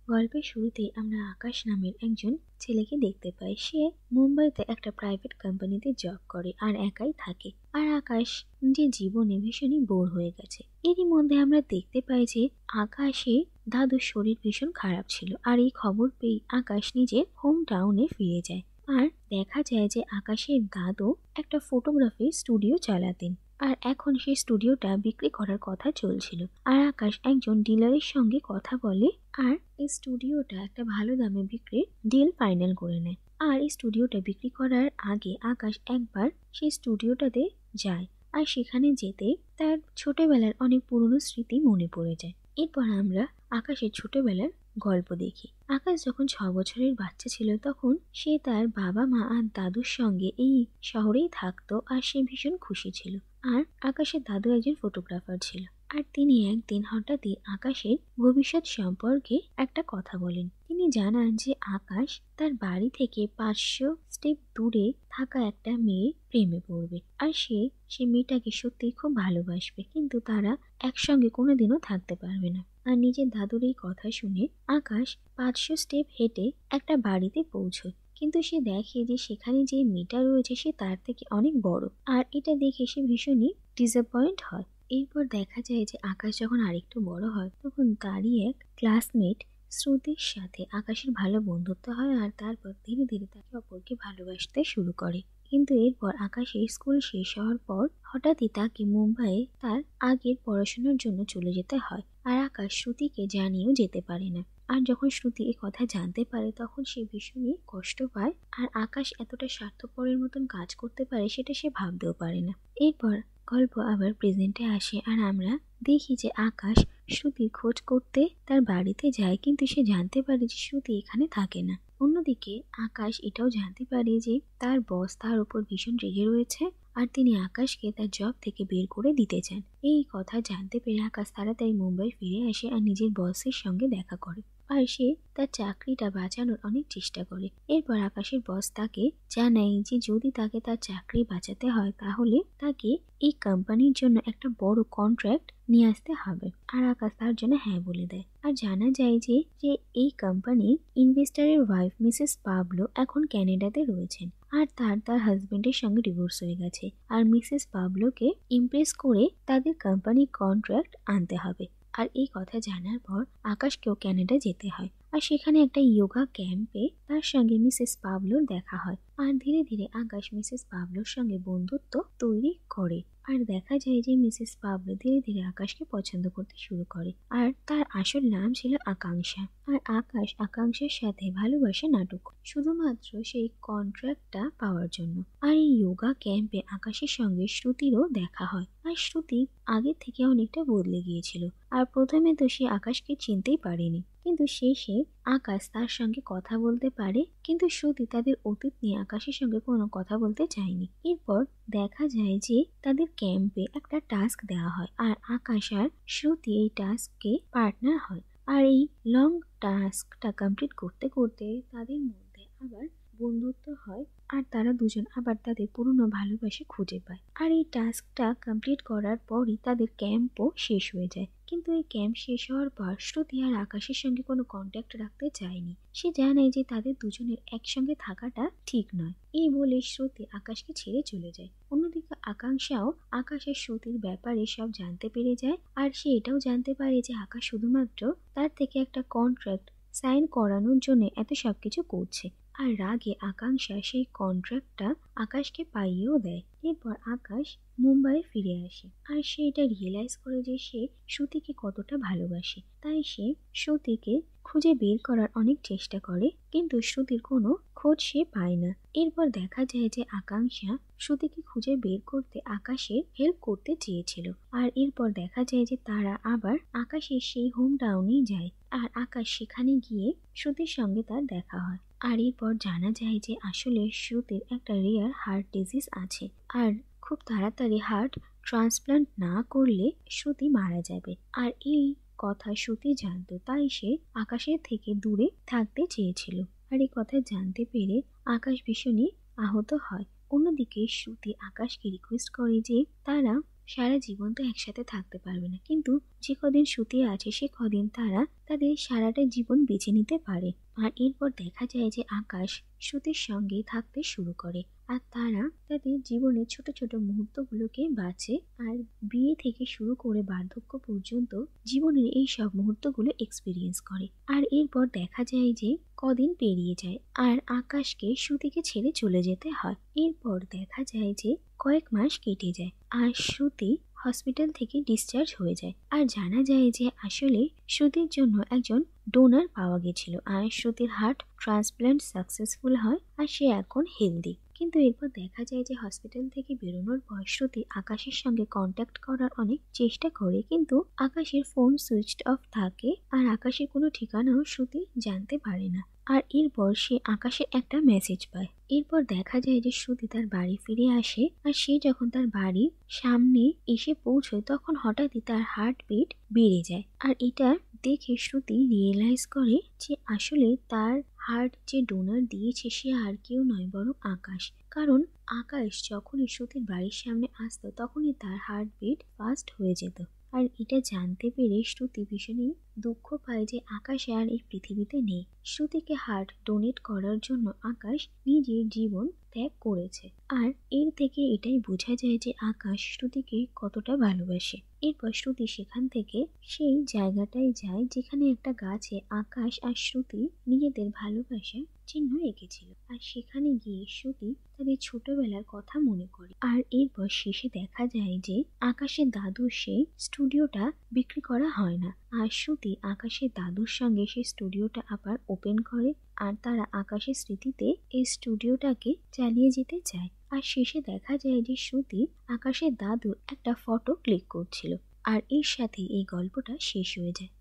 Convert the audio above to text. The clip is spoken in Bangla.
গল্পের শুরুতেই আমরা আকাশ নামের একজন ছেলেকে দেখতে পাই। সে মুম্বাইতে একটা প্রাইভেট কোম্পানিতে জব করে আর একাই থাকে। আর আকাশ নিজের জীবনে ভীষণই বোর হয়ে গেছে। এরই মধ্যে আমরা দেখতে পাই যে আকাশে দাদুর শরীর ভীষণ খারাপ ছিল, আর এই খবর পেয়ে আকাশ নিজের হোম টাউনে ফিরে যায়। আর দেখা যায় যে আকাশের দাদু একটা ফটোগ্রাফি স্টুডিও চালাতেন, আর এখন সেই স্টুডিওটা বিক্রি করার কথা চলছিল। আর আকাশ একজন ডিলারের সঙ্গে কথা বলে আর এই স্টুডিওটা একটা ভালো দামে বিক্রির ডিল ফাইনাল করে নেয়। আর এই স্টুডিওটা বিক্রি করার আগে আকাশ একবার সেই স্টুডিওটাতে যায়, আর সেখানে যেতে তার ছোটবেলার অনেক পুরনো স্মৃতি মনে পড়ে যায়। এরপর আমরা আকাশের ছোটবেলার গল্প দেখি। আকাশ যখন 6 বছরের বাচ্চা ছিল তখন সে তার বাবা মা আর দাদুর সঙ্গে এই শহরেই থাকতো, আর সে ভীষণ খুশি ছিল। আর আকাশের দাদু একজন ফটোগ্রাফার ছিল, আর তিনি একদিন হঠাৎই আকাশের ভবিষ্যৎ সম্পর্কে একটা কথা বলেন। তিনি জানান যে আকাশ তার বাড়ি থেকে 500 স্টেপ দূরে থাকা একটা মেয়ের প্রেমে পড়বে, আর সে মেয়েটাকে সত্যি খুব ভালোবাসবে, কিন্তু তারা একসঙ্গে কোনোদিনও থাকতে পারবে না। আর নিজের দাদুর এই কথা শুনে আকাশ 500 স্টেপ হেঁটে একটা বাড়িতে পৌঁছয়, কিন্তু সে দেখে যে সেখানে যে মেয়েটা রয়েছে সে তার থেকে অনেক বড়, আর এটা দেখে সে ভীষণই ডিসঅ্যাপয়েন্ট হয়। এরপর দেখা যায় যে আকাশ যখন আরেকটু বড় হয় তখন তারই এক ক্লাসমেট শ্রুতির সাথে আকাশের ভালো বন্ধুত্ব হয়, আর তারপর ধীরে ধীরে তাকে অপরকে ভালোবাসতে শুরু করে। কিন্তু এরপর আকাশের স্কুল শেষ হওয়ার পর হঠাৎই তাকে মুম্বাইয়ে তার আগের পড়াশোনার জন্য চলে যেতে হয়, আর আকাশ শ্রুতিকে জানিয়েও যেতে পারে না। আর যখন শ্রুতি এ কথা জানতে পারে তখন সে ভীষণই কষ্ট পায়, আর আকাশ এতটা স্বার্থপরের মতন কাজ করতে পারে সেটা সে ভাবতেও পারে না। এরপর গল্প আবার প্রেজেন্টে আসে, আর আমরা দেখি যে আকাশ শ্রুতির খোঁজ করতে তার বাড়িতে যায়, কিন্তু সে জানতে পারে যে শ্রুতি এখানে থাকে না। অন্যদিকে আকাশ এটাও জানতে পারে যে তার বস তার উপর ভীষণ রেগে রয়েছে, আর তিনি আকাশকে তার জব থেকে বের করে দিতে চান। এই কথা জানতে পেরে আকাশ তাড়াতাড়ি মুম্বাই ফিরে আসে আর নিজের বসের সঙ্গে দেখা করে, আর সে তার চাকরিটা বাঁচানোর অনেক চেষ্টা করে। এরপর আকাশের বস তাকে জানায় যে যদি তাকে তার চাকরি বাঁচাতে হয় তাহলে তাকে এই কোম্পানির জন্য একটা বড় কন্ট্রাক্ট নিয়ে আসতে হবে, আর আকাশ তার জন্য হ্যাঁ বলে দেয়। আর জানা যায় যে যে এই কোম্পানির ইনভেস্টরের ওয়াইফ মিসেস পাবলো এখন ক্যানাডাতে রয়েছেন, আর তার হাজবেন্ডের সঙ্গে ডিভোর্স হয়ে গেছে। আর মিসেস পাবলোকে ইমপ্রেস করে তাদের কোম্পানি কন্ট্রাক্ট আনতে হবে। আর এই কথা জানার পর আকাশকেও ক্যানাডা যেতে হয়, আর সেখানে একটা যোগা ক্যাম্পে তার সঙ্গে মিসেস পাবলোর দেখা হয়। আর ধীরে ধীরে আকাশ মিসেস পাবলোর সঙ্গে বন্ধুত্ব তৈরি করে, আর দেখা যায় যে মিসেস পাবলো ধীরে ধীরে আকাশকে পছন্দ করতে শুরু করে। আর তার আসল নাম ছিল আকাঙ্ক্ষা, আর আকাশ আকাঙ্ক্ষার সাথে ভালোবাসে নাটক করে, শুধুমাত্র সেই কন্ট্রাক্টটা পাওয়ার জন্য। আর এই যোগা ক্যাম্পে আকাশের সঙ্গে শ্রুতিরও দেখা হয়, আর শ্রুতি আগের থেকে অনেকটা বদলে গিয়েছিল। আর প্রথমে তো সে আকাশকে চিনতেই পারেনি, কিন্তু শেষে আকাশ তার সঙ্গে কথা বলতে পারে, কিন্তু শ্রুতি তাদের অতীত নিয়ে আকাশের সঙ্গে কোনো কথা বলতে চায়নি। এরপর দেখা যায় যে তাদের ক্যাম্পে একটা টাস্ক দেওয়া হয়, আর আকাশ আর শ্রুতি এই টাস্কে পার্টনার হয়। আর এই লং টাস্কটা কমপ্লিট করতে করতে তাদের মধ্যে আবার বন্ধুত্ব হয়, আর তারা দুজন আবার তাদের পুরনো ভালোবাসা খুঁজে পায়। আর এই টাস্কটা কমপ্লিট করার পরই তাদের ক্যাম্পও শেষ হয়ে যায়। কিন্তু এই ক্যাম্প শেষ হওয়ার পর শ্রুতি আর আকাশের সঙ্গে কোনো কন্ট্যাক্ট রাখতে চায়নি। সে জানায় যে তাদের দুজনের একসঙ্গে থাকাটা ঠিক নয়। এই বলে শ্রুতি আকাশকে ছেড়ে চলে যায়। অন্যদিকে আকাঙ্ক্ষাও আকাশের শ্রুতির ব্যাপারে সব জানতে পেরে যায়, আর সে এটাও জানতে পারে যে আকাশ শুধুমাত্র তার থেকে একটা কন্ট্রাক্ট সাইন করানোর জন্য এত সবকিছু করছে। আর রাগে আকাঙ্ক্ষা সেই কন্ট্রাক্টটা আকাশকে পাইয়েও দেয়। এরপর আকাশ মুম্বাইয়ে ফিরে আসে, আর সে এটা রিয়েলাইজ করে যে সে শ্রুতিকে কতটা ভালোবাসে। তাই সে শ্রুতিকে খুঁজে বের করার অনেক চেষ্টা করে, কিন্তু শ্রুতির কোনো খোঁজ সে পায় না। এরপর দেখা যায় যে আকাঙ্ক্ষা শ্রুতিকে খুঁজে বের করতে আকাশের হেল্প করতে চেয়েছিল, আর এরপর দেখা যায় যে তারা আবার আকাশের সেই হোম টাউনেই যায়, আর আকাশ সেখানে গিয়ে শ্রুতির সঙ্গে তার দেখা হয়। আর এরপর জানা যায় যে আসলে শ্রুতির একটা রেয়ার হার্ট ডিজিজ আছে, আর খুব তাড়াতাড়ি হার্ট ট্রান্সপ্লান্ট না করলে শ্রুতি মারা যাবে। আর এই কথা শ্রুতি জানতো, তাই সে আকাশের থেকে দূরে থাকতে চেয়েছিল। আর এই কথা জানতে পেরে আকাশ ভীষণই আহত হয়। অন্যদিকে শ্রুতি আকাশকে রিকোয়েস্ট করে যে তারা সারা জীবন তো একসাথে থাকতে পারবে না, কিন্তু যে কদিন শ্রুতি আছে সে কদিন তারা তাদের সারাটা জীবন বেছে নিতে পারে। আর এরপর দেখা যায় যে আকাশ শ্রুতির সঙ্গে থাকতে শুরু করে, আর তারা তাদের জীবনের ছোট ছোট মুহূর্তগুলোকে বাঁচে, আর বিয়ে থেকে শুরু করে বার্ধক্য পর্যন্ত জীবনের এই সব মুহূর্তগুলো এক্সপিরিয়েন্স করে। আর এরপর দেখা যায় যে কদিন পেরিয়ে যায় আর আকাশকে শ্রুতিকে ছেড়ে চলে যেতে হয়। এরপর দেখা যায় যে কয়েক মাস কেটে যায় আর শ্রুতি হসপিটাল থেকে ডিসচার্জ হয়ে যায়, আর জানা যায় যে আসলে শ্রুতির জন্য একজন ডোনার পাওয়া গেছিল, আর শ্রুতির হার্ট ট্রান্সপ্ল্যান্ট সাকসেসফুল হয় আর সে এখন হেলদি। কিন্তু এরপর দেখা যায় যে হসপিটাল থেকে বেরোনোর পর শ্রুতি আকাশের সঙ্গে কন্ট্যাক্ট করার অনেক চেষ্টা করে, কিন্তু আকাশের ফোন সুইচড অফ থাকে আর আকাশের কোনো ঠিকানাও শ্রুতি জানতে পারে না। আর এরপর সে আকাশের একটা মেসেজ পায়। এরপর দেখা যায় যে শ্রুতি তার বাড়ি ফিরে আসে, আর সে যখন তার বাড়ির সামনে এসে পৌঁছয় তখন হঠাৎই তার হার্টবিট বেড়ে যায়। আর এটা দেখে শ্রুতি রিয়েলাইজ করে যে আসলে তার হার্ট যে ডোনার দিয়েছে সে আর কেউ নয় বরং আকাশ। কারণ আকাশ যখনই শ্রুতির বাড়ির সামনে আসতো তখনই তার হার্টবিট ফাস্ট হয়ে যেত। আর এটা জানতে পেরে শ্রুতি ভীষণই দুঃখ পায় যে আকাশ আর এই পৃথিবীতে নেই। শ্রুতিকে হার্ট ডোনেট করার জন্য আকাশ নিজের জীবন ত্যাগ করেছে। আর এর থেকে এটাই বোঝা যায় যে আকাশ শ্রুতিকে কতটা ভালোবাসে। এরপর শ্রুতি সেখান থেকে সেই জায়গাটায় যায় যেখানে একটা গাছে আকাশ আর শ্রুতি নিজেদের ভালোবাসার চিহ্ন এঁকেছিল, আর সেখানে গিয়ে শ্রুতি তাদের ছোটবেলার কথা মনে করে। আর এরপর শেষে দেখা যায় যে আকাশের দাদুর সেই স্টুডিওটা বিক্রি করা হয় না, আর শ্রুতি আকাশের দাদুর সঙ্গে সেই স্টুডিওটা আবার ওপেন করে, আর তারা আকাশের স্মৃতিতে এই স্টুডিওটাকে চালিয়ে যেতে চায়। আর শেষে দেখা যায় যে শ্রুতি আকাশের দাদুর একটা ফটো ক্লিক করছিল। আর এর সাথে এই গল্পটা শেষ হয়ে যায়।